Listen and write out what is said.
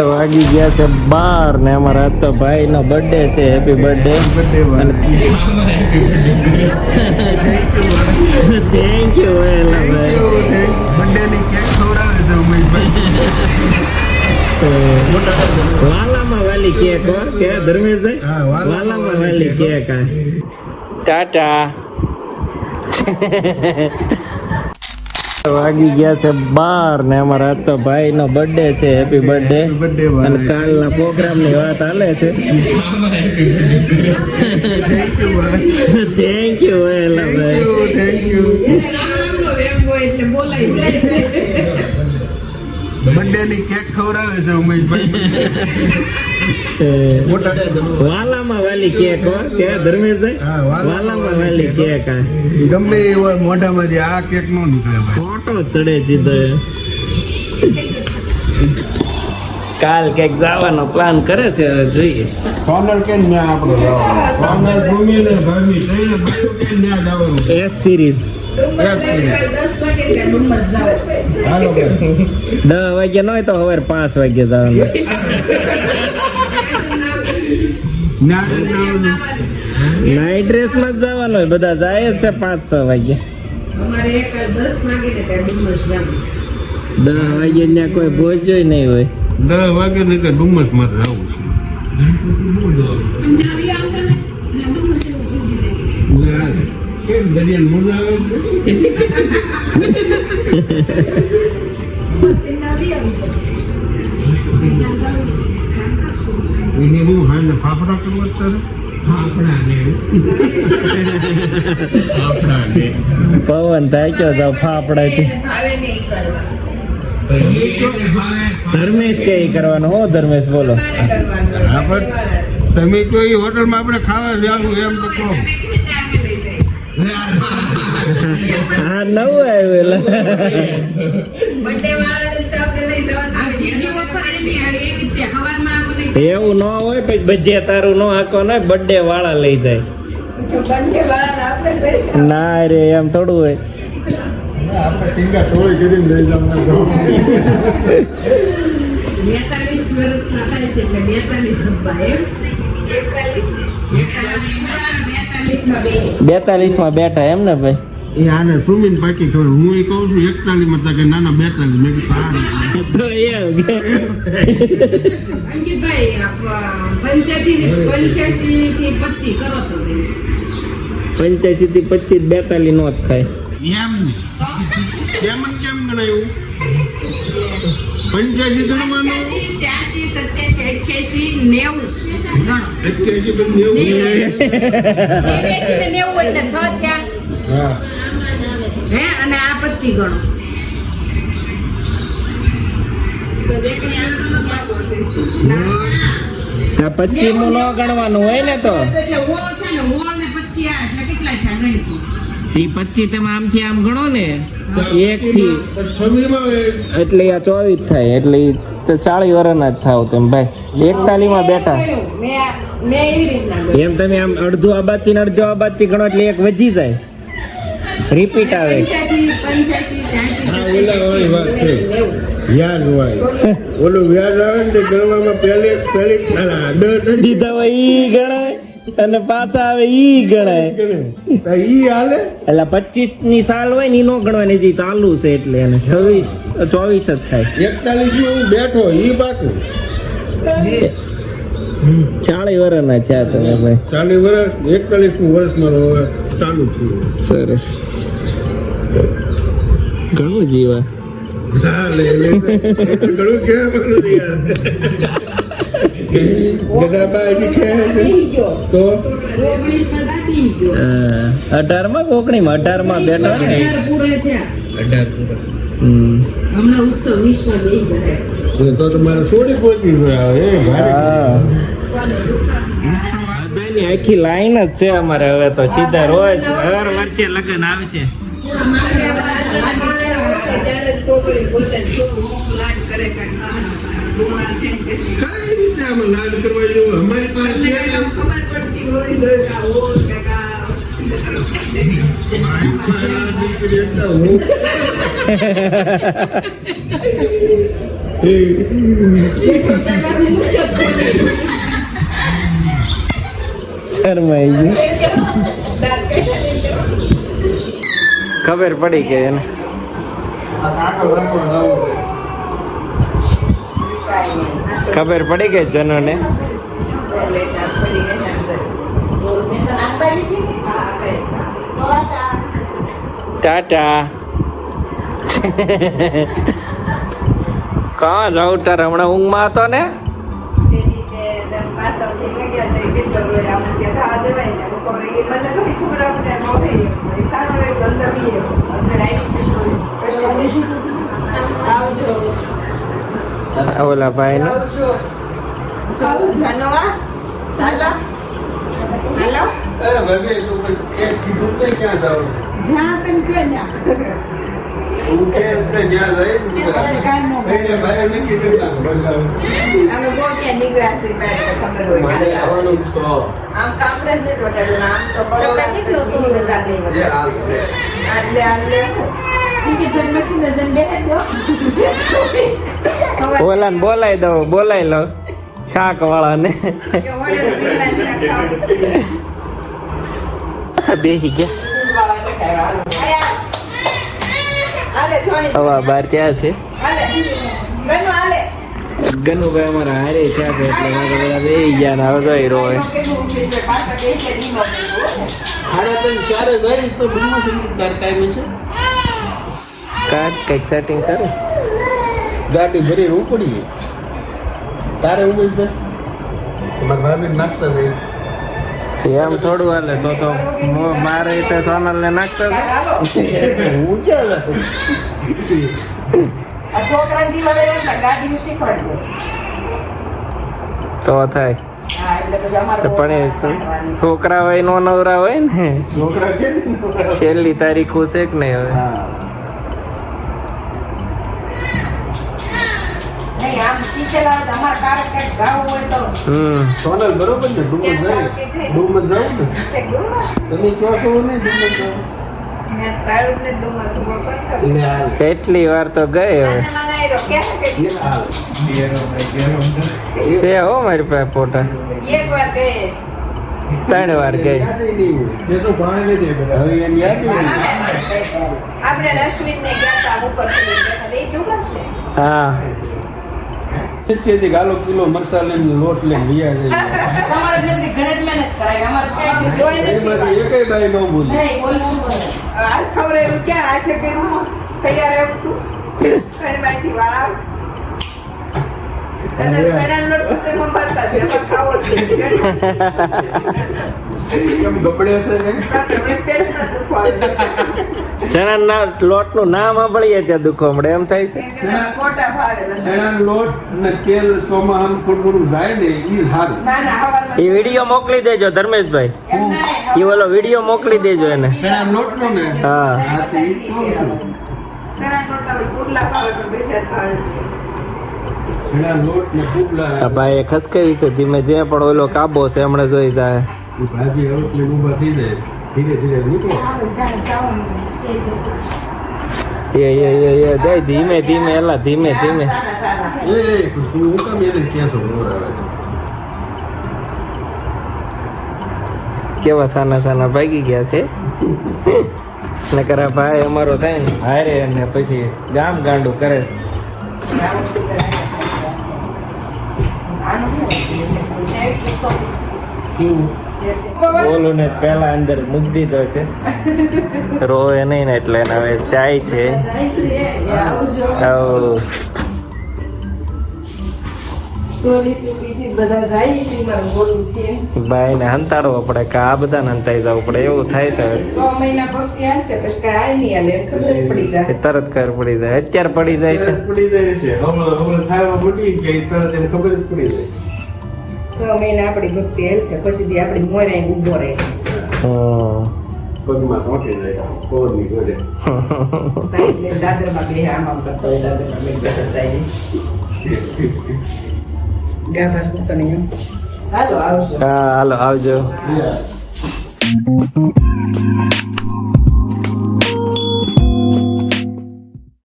વાગી ગયા છે 12 ને અમારા આજ તો ભાઈ નો બર્થડે છે. Happy birthday. Thank you birthday ની કેક ખવડાવે છે ઉમેશભાઈ. વાલામાં વાલી કેક હો કે ધર્મેશભાઈ? વાલામાં વાલી કેક. ટાટા. વાગી ગયા છે 12 ને અમારા આજ તો ભાઈ નો બર્થડે છે. Happy birthday. અને કાલના પ્રોગ્રામ ની વાત હાલે છે. થેન્ક યુ બર્થડે ની કેક ખવડાવે છે ઉમેશભાઈ. વાલામાં વાલી કેક હો કે ધર્મેશભાઈ? વાલામાં વાલી કેક. ગમે એવા મોઢામાંથી આ કેક નો નીકળે ભાઈ. ફોટો ચડે દીધો. કાલ કેક જવાનો પ્લાન કરે છે, હવે જોઈએ. ફોનલ કે ન્યા આપણો ફોનલ ભૂમિ ને ભામી થઈ બધું કે ન્યા જવાનું. એસ સિરીઝ 10 વાગે ન હોય તો હવે 5 વાગે જવાનું. નાઇટ ડ્રેસ માં જ જવાનું હોય, બધા જાય જ છે 5-6 વાગે. 10 વાગે ત્યાં કોઈ પહોંચ્યો નહીં હોય. 10 વાગે ને કે ડુમસ માં જવું છે. કેમ દરિયાને મજા આવે છે? એની હું હાને ફાફડા કરવા તારે પવન થાય ક્યો જાવ ફાફડા થી. ધર્મેશ કઈ કરવાનું? હો ધર્મેશ બોલો. તમે કોઈ હોટલમાં આપણે ખાવા જાવું એમ તો કહો. હા નવું આવ્યું એવું ન હોય પછી બજે તારું ન હાકો ને બર્થડે વાળા લઈ જાય. ના રે એમ થોડું હોય. આપણે ટીંગા ટોળી કરીને લઈ જવાના. 42 વર્ષના થાય છે એટલે 42 માં બેઠા એમ ને ભાઈ? એ આને સુમીન પાકી ખબર. હું એ કહું છું 41 માં કે નાના 42 મેં કીધું તો અંકિતભાઈ 85 થી 25 કરો તો 85 થી 25 42 નો જ થાય એમ કેમ ગણાયું? 85 ગણવાનું, 86 87 88 90 એટલે 6 થયા. હા હે અને આ 25 ગણો. આ 25 નું ન ગણવાનું હોય ને તો એટલે ઓળો થાય ને ઓળ ને 25 આ એટલે કેટલા થાય ગણિત? એ 25 તમે આમથી આમ ગણો ને 1 થી 26 માં એટલે આ 24 થાય એટલે 40 વર્ષના જ થાવ તેમ ભાઈ. 41 માં બેઠા મેં એવી રીતના એમ તમે આમ અડધું આબાદથી ને અડધું આબાદથી ગણો એટલે એક વધી જાય, રિપીટ આવે. 85 ઓલા વાળી વાત છે. વ્યાજ હોય ઓલું વ્યાજ આવે ને તે ગણવામાં પહેલી દીધા હોય ઈ ગણાય અને પાછા આવે ઈ ગણાય. ઈ હાલે એટલે 25 ની સાલ હોય ને ઈ નો ગણવાની, જે ચાલુ છે એટલે એને 24 જ થાય. 41 માં હું બેઠો ઈ બાકી 40 વર્ષના થયા તમે ભાઈ. 40 વર્ષ 41 વર્ષ મારો ચાલુ થયું. સરસ. ઘણું જીવા. હા લે ઘણું કહેવાનું યાર. ગડાબાજી કહે તો 18 માં કોકણીમાં 18 માં બેઠા ને. પૂરા થયા. 18 હમણાં ઉત્સવ 20 માં બેસી ગયા. તો તમારે સોડી પહોંચી ગયા એ ભાઈ. બધાની આખી લાઈન જ છે અમારે હવે તો સીધા રોજ હર વર્ષે લગ્ન આવશે. કઈ રીતે આમાં લાડ કરવા જેવું અમારી પાસે દીકરી એટલે હું શરમાઈ ગયું. ખબર પડી કે એને ખબર પડી ગઈ જનોને. ટાટા. કાં જાઉં તારે હમણાં ઊંઘમાં હતો ને? ઓલા ભાઈ ને ક્યાં જાવ જ્યાં તેમ કે ન્યા. હું કે ત્યાં લઈ ભાઈ મૂકી દીધા અમે બહુ ત્યાં નીકળ્યા છીએ, મને ખબર હોય. મારે આવવાનું છો આમ કામરેજ ને ચોટાડ્યું ને આમ તો બરોડા કેટલો થોડું સાથે જે હાલ આટલે કે મશીન જન બેઠા ગયો. ઓલા ને બોલાઈ લો શાક વાળા ને. બેસી ગયા હવા બાર ત્યાં છે. ગનુભાઈ અમારા હારે છે એટલે બધા બેસી ગયા ને હવે જોઈ રોય. કંઈક સેટિંગ કરે. ગાડી ભરી ઉપડી તારે ઉભી છે મારા ભાભી નાખતા થઈ એમ થોડું હાલે તો મારે તો સોનલ ને નાખતો ઊંચા તો થાય. પણ એ છોકરા હોય નો નવરા હોય ને છોકરા કે છેલ્લી તારીખ ખુશે કે નહીં હવે. સોનલ બરોબર ને ડુમર જાય ડુમર જાવ ને તમે કહો છો ને ડુમર જાવ એટલે હાલ કેટલી વાર તો ગઈ હવે હાલ છે હો મારી પાસે ફોટા 3 વાર ગઈ. યાદ નહીં એ તો ભાણે લઈ જાય બેટા હવે એને યાદ નહીં આપણે રશ્મિન ને ગયા તા ઉપર હા કે ગાલો કિલો મસાલાનો લોટ લઈને વિયા જાય તમારે જેવી ઘરે જ મહેનત કરાવી અમારે ક્યાં એમાંથી એકય બાઈ ન બોલી નહીં બોલશું આજ ખબર એવું ક્યાં આજે કર્યું તૈયાર એવું તું અને બાકી વાળા અને સડાનો લોટ પછી મમ્મતા છે એમાં ખાવો જ છે કેમ ગબડે છે ને આપણે પેટ ના દુખવા ચણા લોટ નું નામ સાંભળીએ ત્યાં દુખો મળે એમ થાય છે. મોટા ભાવે ચણાનો લોટ અને તેલ ચોમાં આમ થોડું જાય ને એ સારું ના ના હવારમાં એ વિડીયો મોકલી દેજો ધર્મેશભાઈ. એ ઓલો વિડીયો મોકલી દેજો એને. ચણાનો લોટ નો ને હા હા તે ઈ કહું છું સડાનો લોટ આપણે પુડલા ભાવે પણ બેસાડ ભાવે ચણાનો લોટ ને આ ફૂગલા ભાઈ ખસકાવી છે ધીમે ધીમે પણ ઓલો કાબો છે હમણાં જોઈ જાય. એ ભાજી રોટલી ઊભા થઈ જાય ધીરે ધીરે નીકળો એ જાય ધીમે ધીમે એલા ધીમે ધીમે. એ તું હું કામ એને ક્યાં તો બોલાવે કેવા સાના સાના ભાગી ગયા છે ને કરા ભાઈ અમારો થાય ને હારે અને પછી ગામ ગાંડું કરે. બોલું ને પેલા અંદર મૂકી દીધો છે રોવે નહીં ને એટલે એને હવે ચાય છે. ભાઈ ને હંતાડવો પડે કે આ બધા ને હંતાઈ જવું પડે એવું થાય છે હવે. એ તરત ખબર પડી જાય અત્યારે પડી જાય છે. પડી જાય છે હમણાં ખાવા પડી કે તરત એને ખબર જ પડી જાય 6 મહિના આપણી ભક્તિ હેલ છે પછી આપણી મોરે ઉભો રહે પગમાં ચોંટી જાય કોરની ઘોડે સાઈડ લે દાદરમાં બે આમ કરતો હોય દાદરમાં બે બેઠા સાઈડ ગાભા સુતો નહીં હાલો આવજો હા હાલો આવજો.